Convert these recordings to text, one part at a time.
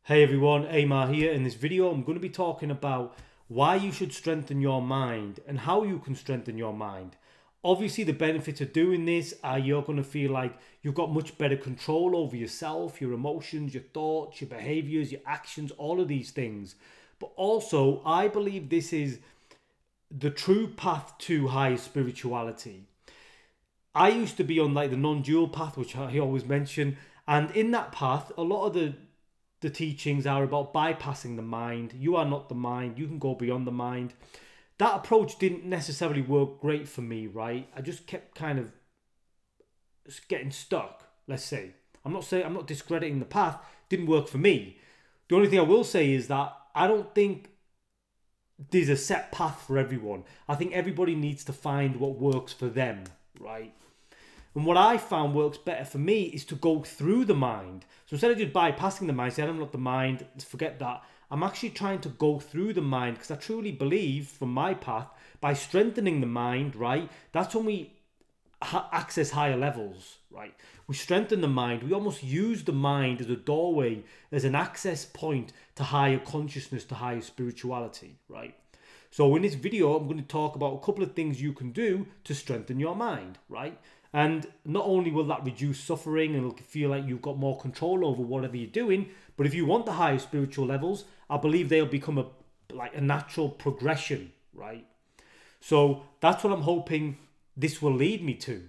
Hey everyone, Amar here. In this video I'm going to be talking about why you should strengthen your mind and how you can strengthen your mind. Obviously the benefits of doing this are you're going to feel like you've got much better control over yourself, your emotions, your thoughts, your behaviors, your actions, all of these things. But also I believe this is the true path to higher spirituality. I used to be on like the non-dual path, which I always mention, and in that path a lot of the teachings are about bypassing the mind. You are not the mind. You can go beyond the mind. That approach didn't necessarily work great for me, right? I just kept kind of getting stuck, let's say. I'm not discrediting the path. Didn't work for me. The only thing I will say is that I don't think there's a set path for everyone. I think everybody needs to find what works for them, right? And what I found works better for me is to go through the mind. So instead of just bypassing the mind, saying I'm not the mind, forget that. I'm actually trying to go through the mind because I truly believe from my path, by strengthening the mind, right, that's when we access higher levels, right? We strengthen the mind. We almost use the mind as a doorway, as an access point to higher consciousness, to higher spirituality, right? So in this video, I'm going to talk about a couple of things you can do to strengthen your mind, right? And not only will that reduce suffering and it'll feel like you've got more control over whatever you're doing, but if you want the higher spiritual levels, I believe they'll become a natural progression, right? So that's what I'm hoping this will lead me to.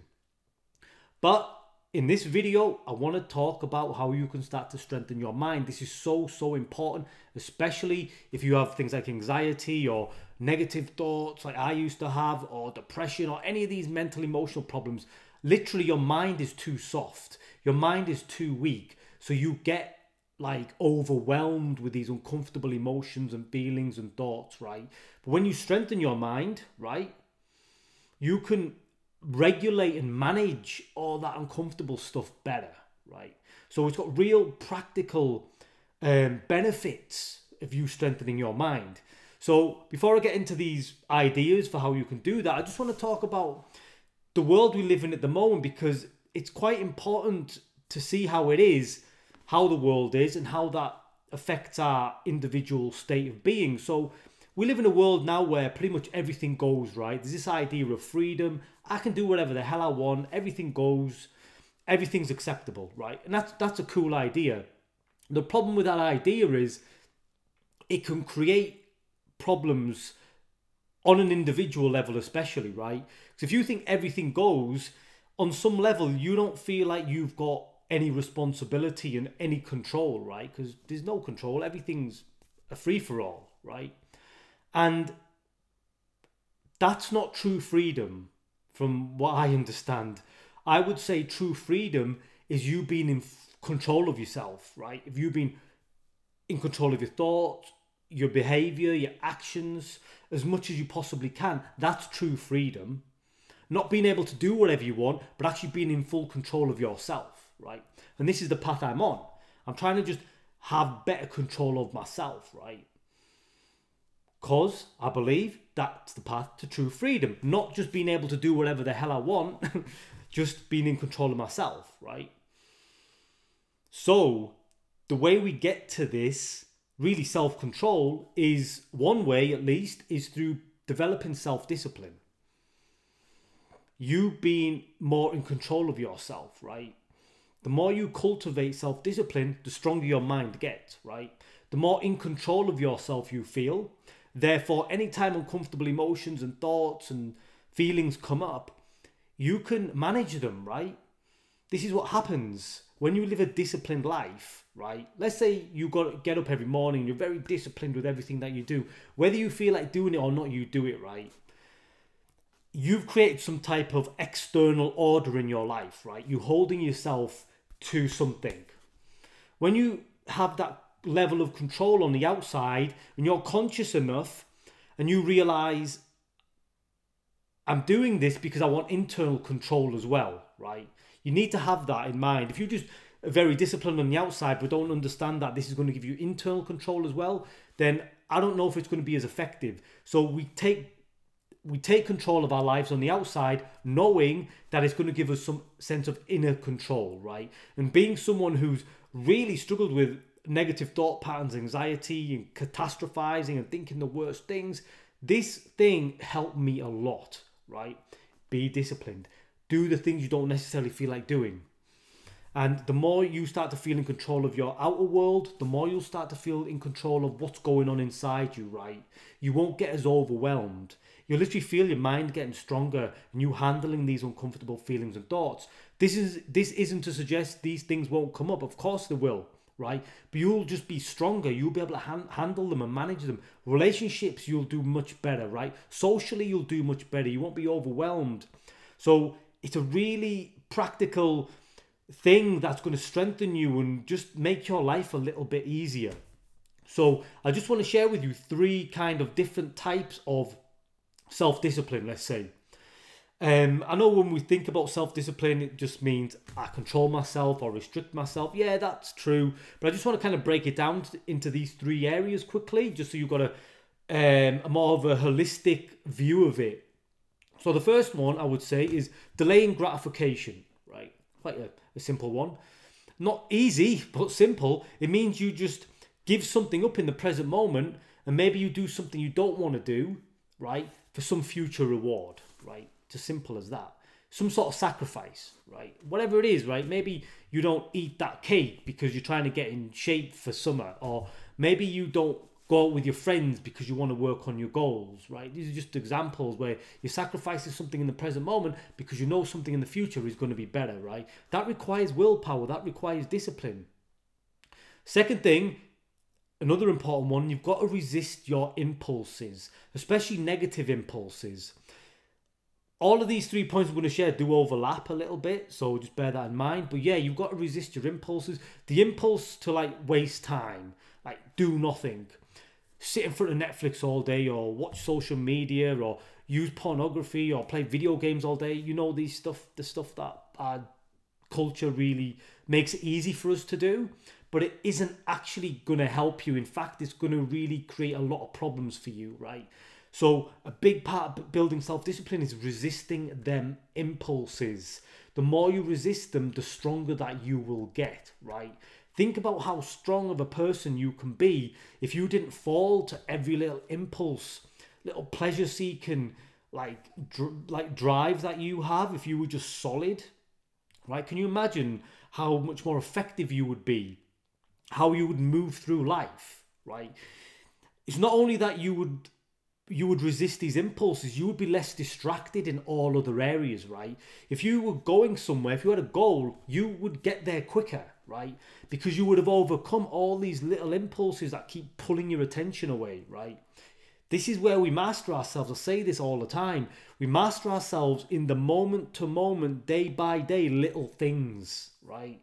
But in this video, I want to talk about how you can start to strengthen your mind. This is so important, especially if you have things like anxiety or negative thoughts like I used to have, or depression, or any of these mental emotional problems. Literally, your mind is too soft. Your mind is too weak. So you get like overwhelmed with these uncomfortable emotions and feelings and thoughts, right? But when you strengthen your mind, right, you can regulate and manage all that uncomfortable stuff better, right? So it's got real practical benefits of you strengthening your mind. So before I get into these ideas for how you can do that, I just want to talk about the world we live in at the moment, because it's quite important to see how it is, how the world is, and how that affects our individual state of being. So we live in a world now where pretty much everything goes, right? There's this idea of freedom. I can do whatever the hell I want. Everything goes. Everything's acceptable, right? And that's a cool idea. The problem with that idea is it can create problems on an individual level, especially, right? Because if you think everything goes, on some level, you don't feel like you've got any responsibility and any control, right? Because there's no control. Everything's a free-for-all, right? And that's not true freedom from what I understand. I would say true freedom is you being in control of yourself, right? If you've been in control of your thoughts, your behavior, your actions, as much as you possibly can, that's true freedom. Not being able to do whatever you want, but actually being in full control of yourself, right? And this is the path I'm on. I'm trying to just have better control of myself, right? Because I believe that's the path to true freedom. Not just being able to do whatever the hell I want, just being in control of myself, right? So the way we get to this really self-control is, one way at least, is through developing self-discipline. You being more in control of yourself, right? The more you cultivate self-discipline, the stronger your mind gets, right? The more in control of yourself you feel. Therefore, anytime uncomfortable emotions and thoughts and feelings come up, you can manage them, right? This is what happens when you live a disciplined life, right? Let's say you got to get up every morning, you're very disciplined with everything that you do. Whether you feel like doing it or not, you do it, right? You've created some type of external order in your life, right? You're holding yourself to something. When you have that level of control on the outside and you're conscious enough and you realize, I'm doing this because I want internal control as well, right? You need to have that in mind. If you just are very disciplined on the outside but don't understand that this is going to give you internal control as well, then I don't know if it's going to be as effective. So we take control of our lives on the outside, knowing that it's going to give us some sense of inner control, right? And being someone who's really struggled with negative thought patterns, anxiety, and catastrophizing and thinking the worst things. This thing helped me a lot, right? Be disciplined. Do the things you don't necessarily feel like doing. And the more you start to feel in control of your outer world, the more you'll start to feel in control of what's going on inside you, right? You won't get as overwhelmed. You'll literally feel your mind getting stronger and you handling these uncomfortable feelings and thoughts. This isn't to suggest these things won't come up. Of course they will, right? But you'll just be stronger. You'll be able to handle them and manage them. Relationships, you'll do much better, right? Socially, you'll do much better. You won't be overwhelmed. So it's a really practical thing that's going to strengthen you and just make your life a little bit easier. So I just want to share with you 3 kind of different types of self-discipline, let's say. I know when we think about self-discipline, it just means I control myself or restrict myself. Yeah, that's true. But I just want to kind of break it down into these 3 areas quickly, just so you've got a more of a holistic view of it. So the first one I would say is delaying gratification, right? Quite a simple one. Not easy, but simple. It means you just give something up in the present moment, and maybe you do something you don't want to do, right, for some future reward, right? It's as simple as that. Some sort of sacrifice, right? Whatever it is, right? Maybe you don't eat that cake because you're trying to get in shape for summer, or maybe you don't go out with your friends because you want to work on your goals, right? These are just examples where you're sacrificing something in the present moment because you know something in the future is going to be better, right? That requires willpower. That requires discipline. Second thing, another important one, you've got to resist your impulses, especially negative impulses. All of these 3 points I'm going to share do overlap a little bit, so just bear that in mind. But yeah, you've got to resist your impulses. The impulse to like waste time, like do nothing, sit in front of Netflix all day, or watch social media, or use pornography, or play video games all day. You know, the stuff that our culture really makes it easy for us to do, but it isn't actually going to help you. In fact, it's going to really create a lot of problems for you, right? So a big part of building self-discipline is resisting them impulses. The more you resist them, the stronger that you will get, right? Think about how strong of a person you can be if you didn't fall to every little impulse, little pleasure-seeking, like drive that you have. If you were just solid, right? Can you imagine how much more effective you would be? How you would move through life, right? It's not only that you would resist these impulses, you would be less distracted in all other areas, right? If you were going somewhere, if you had a goal, you would get there quicker, right? Because you would have overcome all these little impulses that keep pulling your attention away, right? This is where we master ourselves. I say this all the time. We master ourselves in the moment to moment, day by day, little things, right?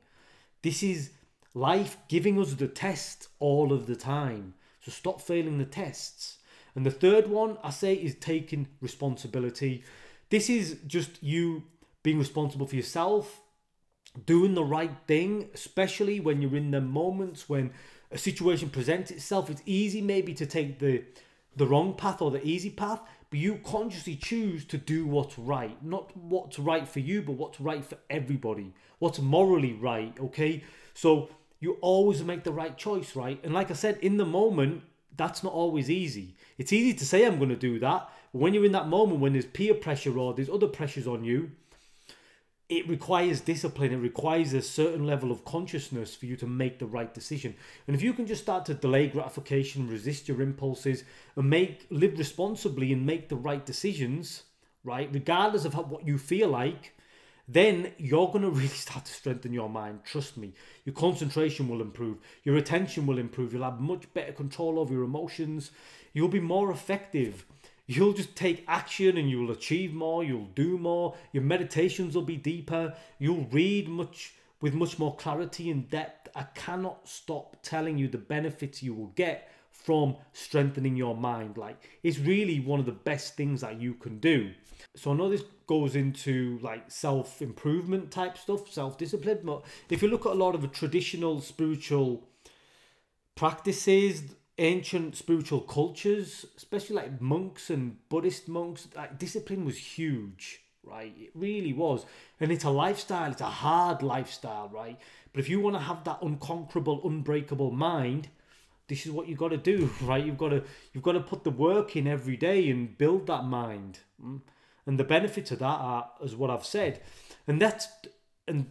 This is life giving us the test all of the time. So stop failing the tests. And the third one I say is taking responsibility. This is just you being responsible for yourself, doing the right thing, especially when you're in the moments when a situation presents itself. It's easy maybe to take the wrong path or the easy path, but you consciously choose to do what's right. Not what's right for you, but what's right for everybody. What's morally right, okay? So you always make the right choice, right? And like I said, in the moment, that's not always easy. It's easy to say I'm going to do that, but when you're in that moment, when there's peer pressure or there's other pressures on you, it requires discipline. It requires a certain level of consciousness for you to make the right decision. And if you can just start to delay gratification, resist your impulses, and live responsibly and make the right decisions, right, regardless of what you feel like, then you're going to really start to strengthen your mind. Trust me. Your concentration will improve. Your attention will improve. You'll have much better control over your emotions. You'll be more effective. You'll just take action and you'll achieve more. You'll do more. Your meditations will be deeper. You'll read with much more clarity and depth. I cannot stop telling you the benefits you will get from strengthening your mind. Like, it's really one of the best things that you can do. So I know this goes into like self-improvement type stuff, self-discipline, but if you look at a lot of the traditional spiritual practices, ancient spiritual cultures, especially like monks and Buddhist monks, like discipline was huge, right? It really was. And it's a lifestyle. It's a hard lifestyle, right? But if you want to have that unconquerable, unbreakable mind, this is what you've got to do, right? You've got to put the work in every day and build that mind. And the benefits of that are, as what I've said, and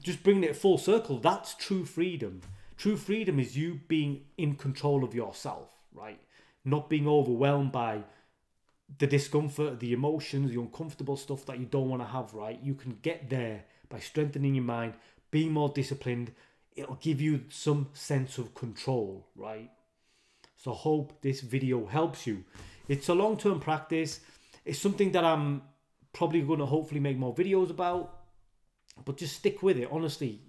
just bringing it full circle, that's true freedom. True freedom is you being in control of yourself, right? Not being overwhelmed by the discomfort, the emotions, the uncomfortable stuff that you don't want to have, right? You can get there by strengthening your mind, being more disciplined. It'll give you some sense of control, right? So I hope this video helps you. It's a long-term practice. It's something that I'm probably going to hopefully make more videos about, but just stick with it. Honestly,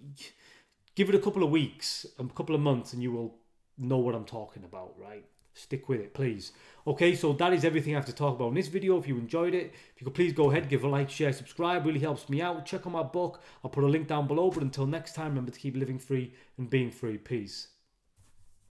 give it a couple of weeks, a couple of months, and you will know what I'm talking about, right? Stick with it, please. Okay, so that is everything I have to talk about in this video. If you enjoyed it, if you could please go ahead, give a like, share, subscribe. Really helps me out. Check out my book. I'll put a link down below. But until next time, remember to keep living free and being free. Peace.